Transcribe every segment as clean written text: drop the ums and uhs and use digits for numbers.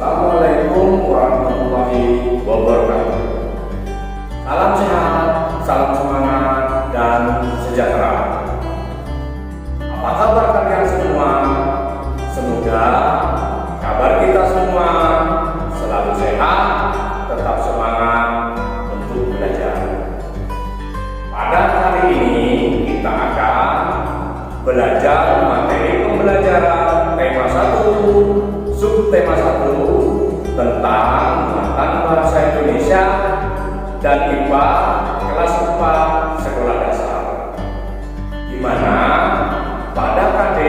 Assalamualaikum warahmatullahi wabarakatuh. Salam sehat, salam semangat, dan sejahtera. Apa kabar kalian semua? Semoga kabar kita semua selalu sehat, tetap semangat untuk belajar. Pada kali ini kita akan belajar materi pembelajaran tema 1, subtema 1 tentang muatan bahasa Indonesia dan IPA kelas 4 sekolah dasar, di mana pada KD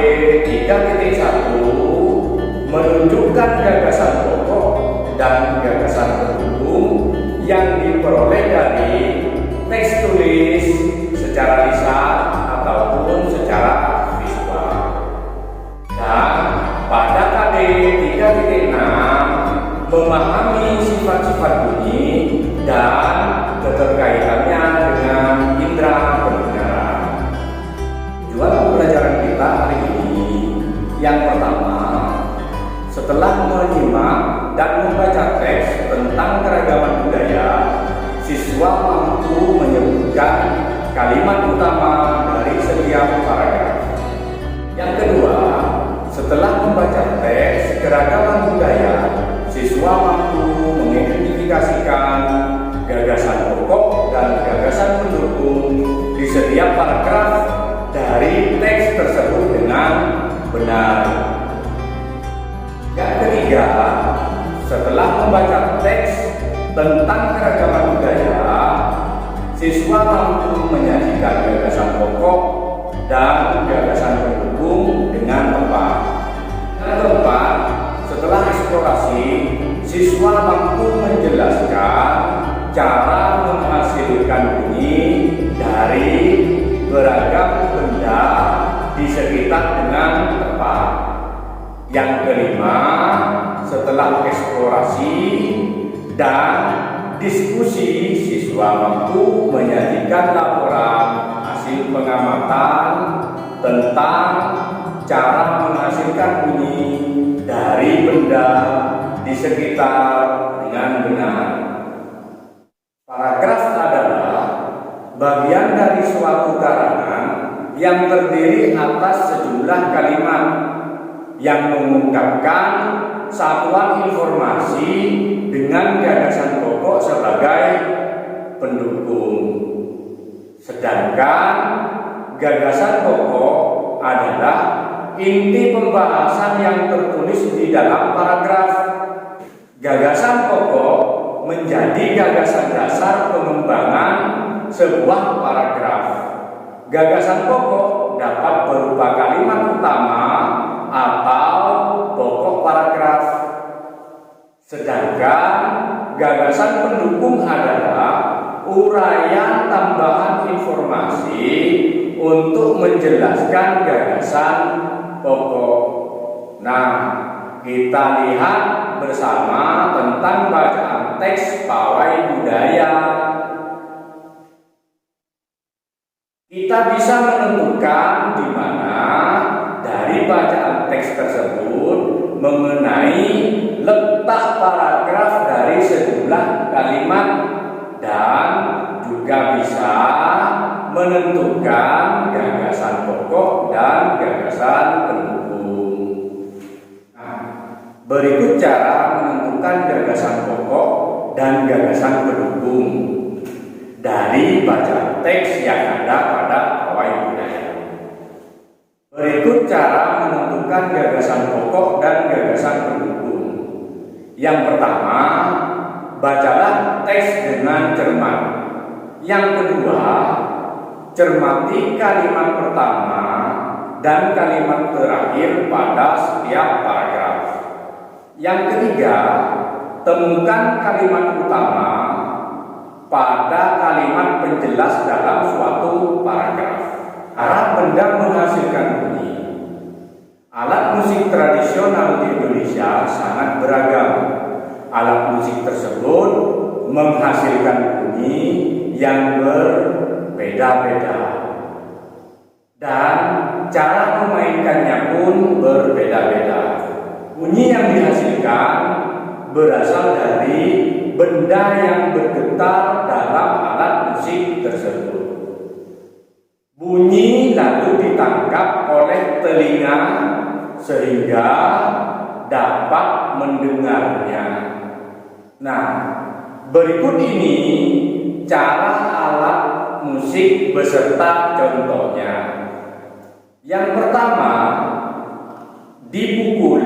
3.1 menunjukkan gagasan pokok dan gagasan pendukung yang diperoleh dari teks tulis secara lisan ataupun secara visual. Dan pada KD 3.6 memahami sifat-sifat bunyi dan keterkaitannya dengan indera pendengaran. Tujuan pembelajaran kita hari ini yang pertama, setelah menyimak dan membaca teks tentang keragaman budaya, siswa mampu menyebutkan kalimat utama dari setiap paragraf. Yang kedua, setelah membaca teks keragaman budaya, siswa mampu mengidentifikasikan gagasan pokok dan gagasan pendukung di setiap paragraf dari teks tersebut dengan benar. Yang ketiga, setelah membaca teks tentang keragaman budaya, siswa mampu menyajikan gagasan pokok dan gagasan pendukung dengan tepat. Yang keempat, setelah eksplorasi, siswa mampu menjelaskan cara menghasilkan bunyi dari beragam benda di sekitar dengan tepat. Yang kelima, setelah eksplorasi dan diskusi, siswa mampu menyajikan laporan hasil pengamatan tentang cara menghasilkan bunyi dari benda di sekitar dengan benar. Paragraf adalah bagian dari suatu karangan yang terdiri atas sejumlah kalimat yang mengungkapkan satuan informasi dengan gagasan pokok sebagai pendukung. Sedangkan gagasan pokok adalah inti pembahasan yang tertulis di dalam paragraf. Gagasan pokok menjadi gagasan dasar pengembangan sebuah paragraf. Gagasan pokok dapat berupa kalimat utama atau pokok paragraf. Sedangkan gagasan pendukung adalah uraian tambahan informasi untuk menjelaskan gagasan pokok. Nah, kita lihat bersama tentang bacaan teks pawai budaya. Kita bisa menentukan di mana dari bacaan teks tersebut mengenai letak paragraf dari sejumlah kalimat dan juga bisa menentukan gagasan pokok dan gagasan pendukung. Nah, berikut cara menentukan gagasan pokok dan gagasan pendukung dari bacaan teks yang ada pada pawai budaya. Berikut cara menentukan gagasan pokok dan gagasan pendukung. Yang pertama, bacalah teks dengan cermat. Yang kedua, cermati kalimat pertama dan kalimat terakhir pada setiap paragraf. Yang ketiga, temukan kalimat utama pada kalimat penjelas dalam suatu paragraf. Arah benda menghasilkan bunyi. Alat musik tradisional di Indonesia sangat beragam. Alat musik tersebut menghasilkan bunyi yang berbeda-beda. Dan cara memainkannya pun berbeda-beda. Bunyi yang dihasilkan berasal dari benda yang bergetar dalam alat musik tersebut. Bunyi lalu ditangkap oleh telinga sehingga dapat mendengarnya. Nah, berikut ini cara alat musik beserta contohnya. Yang pertama, dipukul.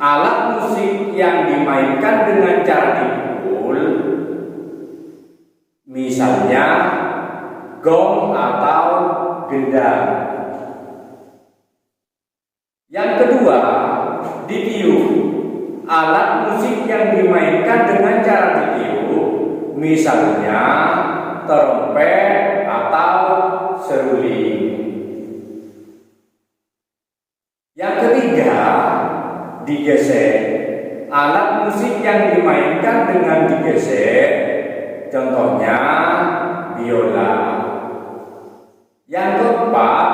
Alat musik yang dimainkan dengan cara dipukul, misalnya gong atau gendang. Yang kedua, ditiup. Alat musik yang dimainkan dengan cara ditiup, misalnya trompet atau seruling. Yang ketiga, digesek. Alat musik yang dimainkan dengan digesek, contohnya biola. Yang keempat,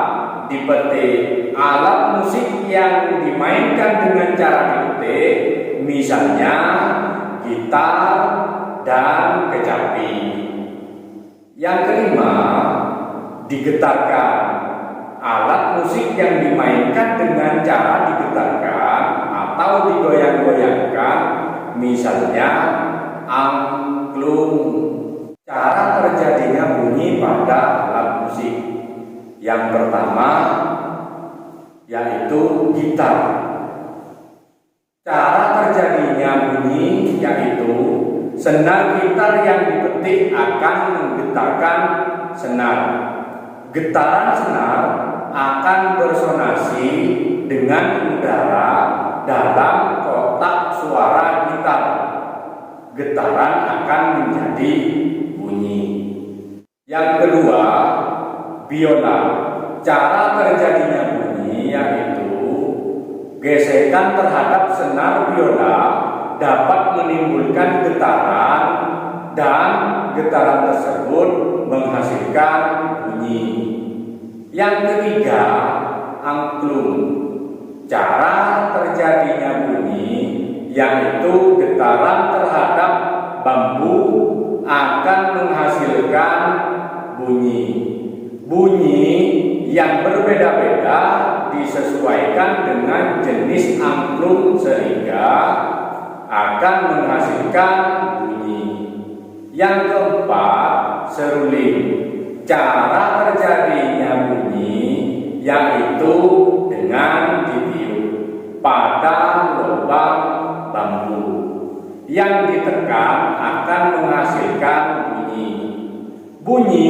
dipetik. Alat musik yang dimainkan dengan cara dipetik, misalnya gitar dan kecapi. Yang kelima, digetarkan. Alat musik yang dimainkan dengan cara digetarkan atau digoyang-goyangkan, misalnya angklung. Cara terjadinya bunyi pada alat musik. Yang pertama yaitu gitar. Cara terjadinya bunyi yaitu senar gitar yang dipetik akan menggetarkan senar. Getaran senar akan bersonasi dengan udara dalam kotak suara gitar. Getaran akan menjadi bunyi. Yang kedua, biola. Cara terjadinya bunyi yaitu gesekan terhadap senar biola dapat menimbulkan getaran dan getaran tersebut menghasilkan bunyi. Yang ketiga, angklung. Cara terjadinya bunyi yaitu getaran terhadap bambu akan menghasilkan bunyi. Bunyi yang berbeda-beda disesuaikan dengan jenis angklung sehingga akan menghasilkan bunyi. Yang keempat, seruling. Cara terjadinya bunyi yaitu dengan ditiup pada lubang bambu. Yang ditekan akan menghasilkan bunyi. Bunyi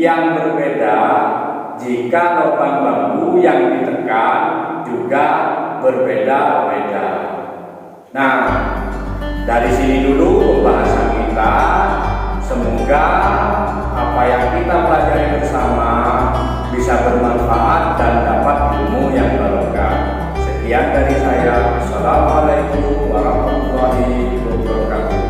yang berbeda jika lubang bambu yang ditekan juga berbeda-beda. Nah, dari sini dulu pembahasan kita. Semoga apa yang kita pelajari bersama bisa bermanfaat dan dapat ilmu yang barokah. Sekian dari saya. Assalamualaikum warahmatullahi wabarakatuh.